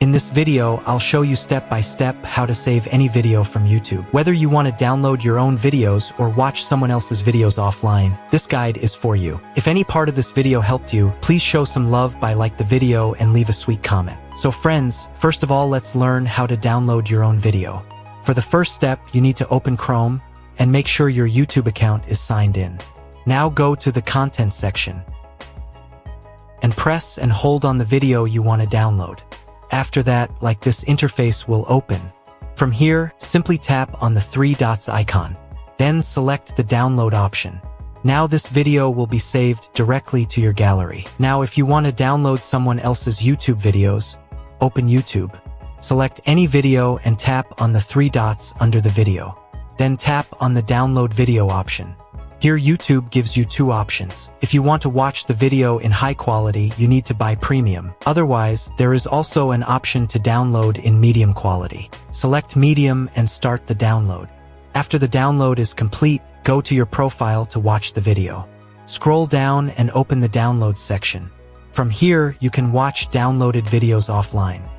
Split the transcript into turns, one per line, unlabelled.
In this video, I'll show you step by step how to save any video from YouTube. Whether you want to download your own videos or watch someone else's videos offline, this guide is for you. If any part of this video helped you, please show some love by like the video and leave a sweet comment. So friends, first of all, let's learn how to download your own video. For the first step, you need to open Chrome and make sure your YouTube account is signed in. Now go to the content section and press and hold on the video you want to download. After that, like this interface will open. From here, simply tap on the three dots icon. Then select the download option. Now this video will be saved directly to your gallery. Now if you want to download someone else's YouTube videos, open YouTube. Select any video and tap on the three dots under the video. Then tap on the download video option. Here YouTube gives you two options. If you want to watch the video in high quality, you need to buy premium. Otherwise, there is also an option to download in medium quality. Select medium and start the download. After the download is complete, go to your profile to watch the video. Scroll down and open the download section. From here, you can watch downloaded videos offline.